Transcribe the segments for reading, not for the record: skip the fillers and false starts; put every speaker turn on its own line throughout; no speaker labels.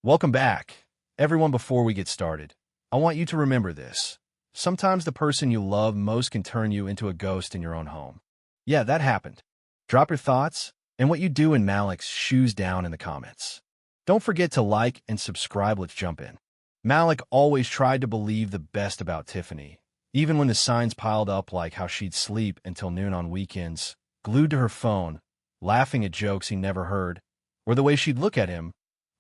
Welcome back. Everyone, before we get started, I want you to remember this. Sometimes the person you love most can turn you into a ghost in your own home. Yeah, that happened. Drop your thoughts and what you do in Malik's shoes down in the comments. Don't forget to like and subscribe. Let's jump in. Malik always tried to believe the best about Tiffany, even when the signs piled up like how she'd sleep until noon on weekends, glued to her phone, laughing at jokes he never heard, or the way she'd look at him,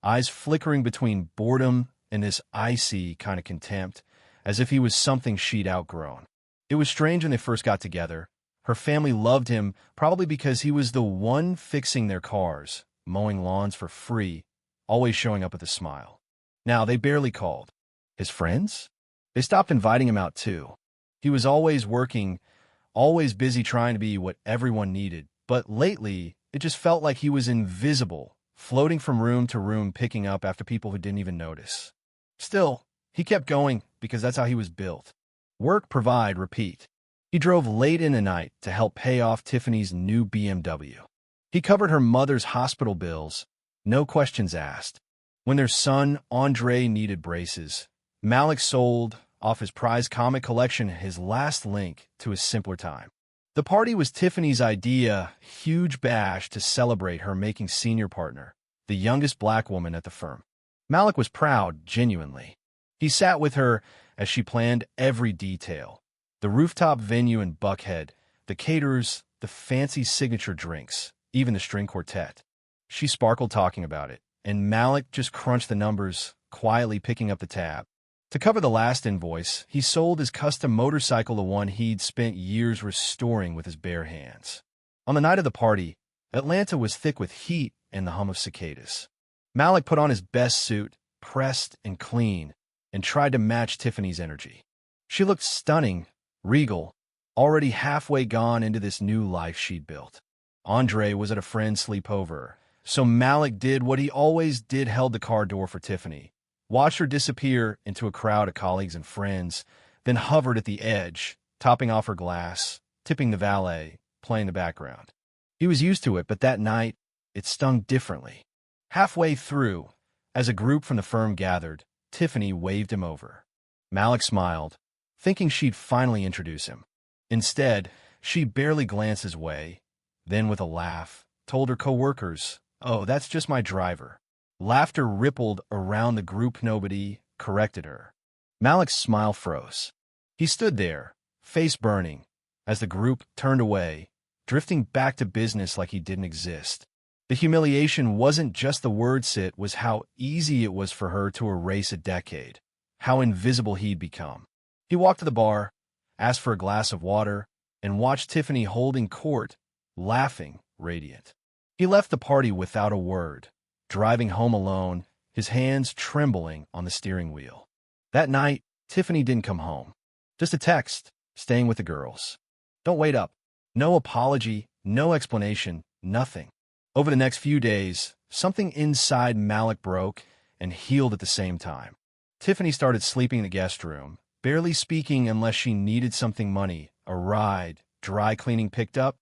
eyes flickering between boredom and this icy kind of contempt, as if he was something she'd outgrown. It was strange when they first got together. Her family loved him probably because he was the one fixing their cars, mowing lawns for free, always showing up with a smile. Now, they barely called. His friends? They stopped inviting him out too. He was always working, always busy trying to be what everyone needed, but lately, it just felt like he was invisible, floating from room to room, picking up after people who didn't even notice. Still, he kept going because that's how he was built. Work, provide, repeat. He drove late in the night to help pay off Tiffany's new BMW. He covered her mother's hospital bills, no questions asked. When their son, Andre, needed braces, Malik sold off his prized comic collection, his last link to his simpler time. The party was Tiffany's idea, huge bash to celebrate her making senior partner, the youngest black woman at the firm. Malik was proud, genuinely. He sat with her as she planned every detail. The rooftop venue in Buckhead, the caterers, the fancy signature drinks, even the string quartet. She sparkled talking about it, and Malik just crunched the numbers, quietly picking up the tab. To cover the last invoice, he sold his custom motorcycle, the one he'd spent years restoring with his bare hands. On the night of the party, Atlanta was thick with heat and the hum of cicadas. Malik put on his best suit, pressed and clean, and tried to match Tiffany's energy. She looked stunning, regal, already halfway gone into this new life she'd built. Andre was at a friend's sleepover, so Malik did what he always did, held the car door for Tiffany, watched her disappear into a crowd of colleagues and friends, then hovered at the edge, topping off her glass, tipping the valet, playing the background. He was used to it, but that night, it stung differently. Halfway through, as a group from the firm gathered, Tiffany waved him over. Malik smiled, thinking she'd finally introduce him. Instead, she barely glanced his way, then with a laugh, told her coworkers, "Oh, that's just my driver." Laughter rippled around the group. Nobody corrected her. Malik's smile froze. He stood there, face burning, as the group turned away, drifting back to business like he didn't exist. The humiliation wasn't just the words, it was how easy it was for her to erase a decade, how invisible he'd become. He walked to the bar, asked for a glass of water, and watched Tiffany holding court, laughing, radiant. He left the party without a word, driving home alone, his hands trembling on the steering wheel. That night, Tiffany didn't come home. Just a text, staying with the girls. Don't wait up. No apology, no explanation, nothing. Over the next few days, something inside Malik broke and healed at the same time. Tiffany started sleeping in the guest room, barely speaking unless she needed something, money, a ride, dry cleaning picked up.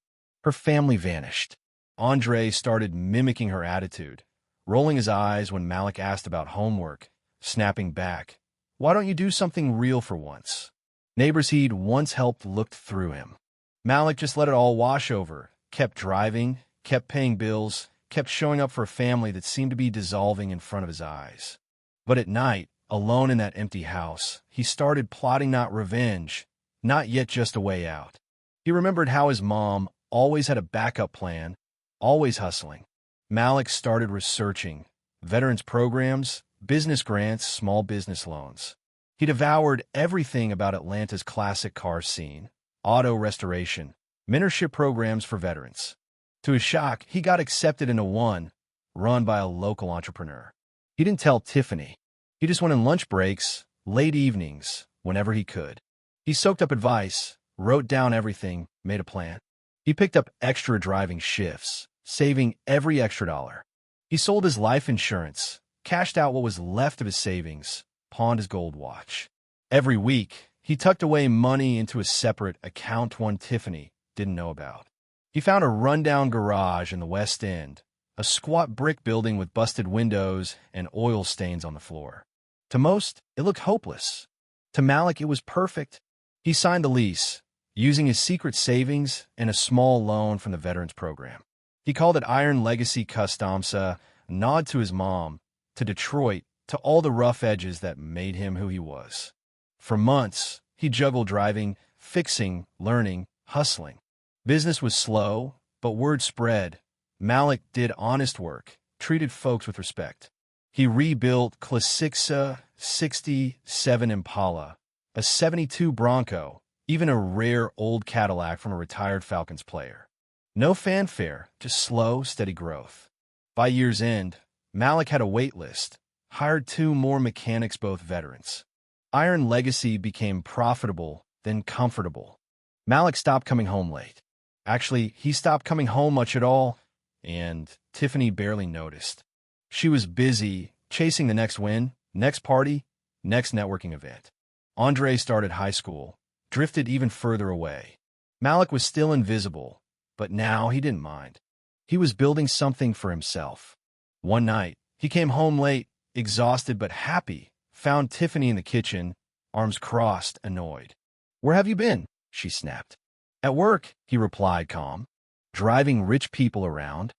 Her family vanished. Andre started mimicking her attitude, rolling his eyes when Malik asked about homework, snapping back, "Why don't you do something real for once?" Neighbors he'd once helped looked through him. Malik just let it all wash over, kept driving, kept paying bills, kept showing up for a family that seemed to be dissolving in front of his eyes. But at night, alone in that empty house, he started plotting not revenge, not yet just a way out. He remembered how his mom always had a backup plan, always hustling. Malik started researching veterans programs, business grants, small business loans. He devoured everything about Atlanta's classic car scene, auto restoration, mentorship programs for veterans. To his shock, he got accepted into one, run by a local entrepreneur. He didn't tell Tiffany. He just went on lunch breaks, late evenings, whenever he could. He soaked up advice, wrote down everything, made a plan. He picked up extra driving shifts, saving every extra dollar. He sold his life insurance, cashed out what was left of his savings, pawned his gold watch. Every week, he tucked away money into a separate account one Tiffany didn't know about. He found a rundown garage in the West End, a squat brick building with busted windows and oil stains on the floor. To most, it looked hopeless. To Malik, it was perfect. He signed the lease, using his secret savings and a small loan from the Veterans Program. He called it Iron Legacy Customs, a nod to his mom, to Detroit, to all the rough edges that made him who he was. For months, he juggled driving, fixing, learning, hustling. Business was slow, but word spread. Malik did honest work, treated folks with respect. He rebuilt Classica 67 Impala, a 72 Bronco, even a rare old Cadillac from a retired Falcons player. No fanfare, just slow, steady growth. By year's end, Malik had a wait list, hired 2 more mechanics, both veterans. Iron Legacy became profitable, then comfortable. Malik stopped coming home late. Actually, he stopped coming home much at all, and Tiffany barely noticed. She was busy chasing the next win, next party, next networking event. Andre started high school, drifted even further away. Malik was still invisible, but now he didn't mind. He was building something for himself. One night, he came home late, exhausted but happy, found Tiffany in the kitchen, arms crossed, annoyed. "Where have you been?" she snapped. "At work," he replied, calm. "Driving rich people around?"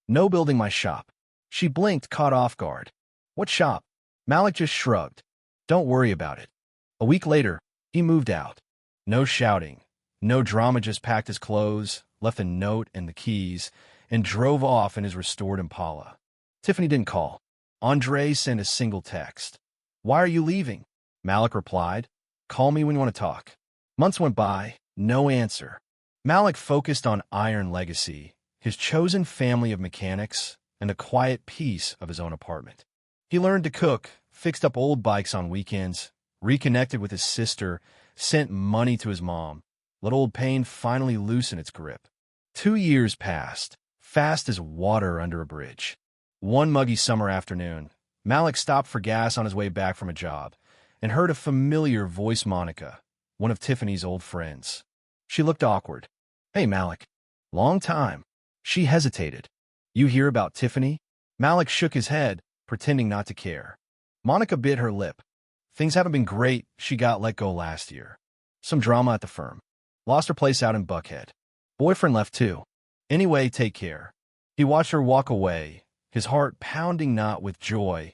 "No, building my shop." She blinked, caught off guard. "What shop?" Malik just shrugged. "Don't worry about it." A week later, he moved out. No shouting, no drama, just packed his clothes, left a note and the keys, and drove off in his restored Impala. Tiffany didn't call. Andre sent a single text. "Why are you leaving?" Malik replied, "Call me when you want to talk." Months went by, no answer. Malik focused on Iron Legacy, his chosen family of mechanics, and a quiet piece of his own apartment. He learned to cook, fixed up old bikes on weekends, reconnected with his sister, sent money to his mom, let old pain finally loosen its grip. 2 years passed, fast as water under a bridge. One muggy summer afternoon, Malik stopped for gas on his way back from a job and heard a familiar voice, Monica, one of Tiffany's old friends. She looked awkward. "Hey, Malik." "Long time." She hesitated. "You hear about Tiffany?" Malik shook his head, pretending not to care. Monica bit her lip. "Things haven't been great. She got let go last year. Some drama at the firm. Lost her place out in Buckhead. Boyfriend left too. Anyway, take care." He watched her walk away, his heart pounding, not with joy,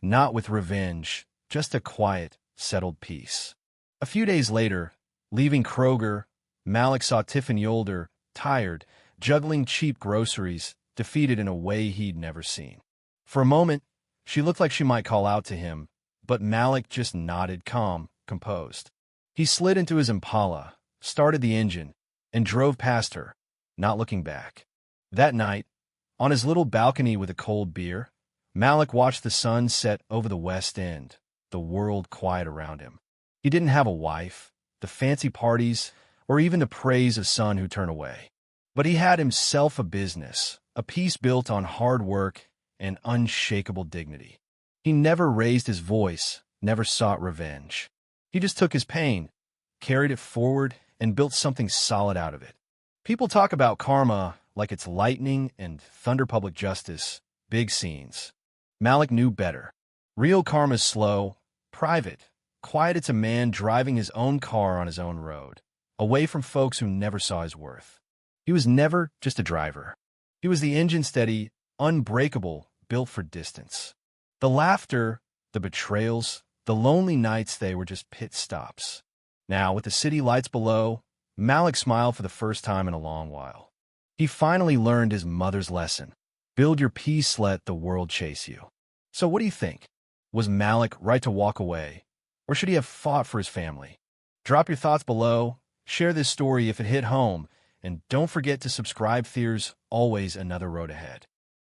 not with revenge, just a quiet, settled peace. A few days later, leaving Kroger, Malik saw Tiffany, older, tired, juggling cheap groceries, defeated in a way he'd never seen. For a moment, she looked like she might call out to him, but Malik just nodded, calm, composed. He slid into his Impala, started the engine, and drove past her, not looking back. That night, on his little balcony with a cold beer, Malik watched the sun set over the West End, the world quiet around him. He didn't have a wife, the fancy parties, or even the praise of son who turned away. But he had himself a business, a piece built on hard work and unshakable dignity. He never raised his voice, never sought revenge. He just took his pain, carried it forward, and built something solid out of it. People talk about karma like it's lightning and thunder, public justice, big scenes. Malik knew better. Real karma's slow, private, quiet. It's a man driving his own car on his own road, away from folks who never saw his worth. He was never just a driver. He was the engine, steady, unbreakable, built for distance. The laughter, the betrayals, the lonely nights, they were just pit stops. Now, with the city lights below, Malik smiled for the first time in a long while. He finally learned his mother's lesson. Build your peace, let the world chase you. So what do you think? Was Malik right to walk away? Or should he have fought for his family? Drop your thoughts below, share this story if it hit home, and don't forget to subscribe. There's always another road ahead.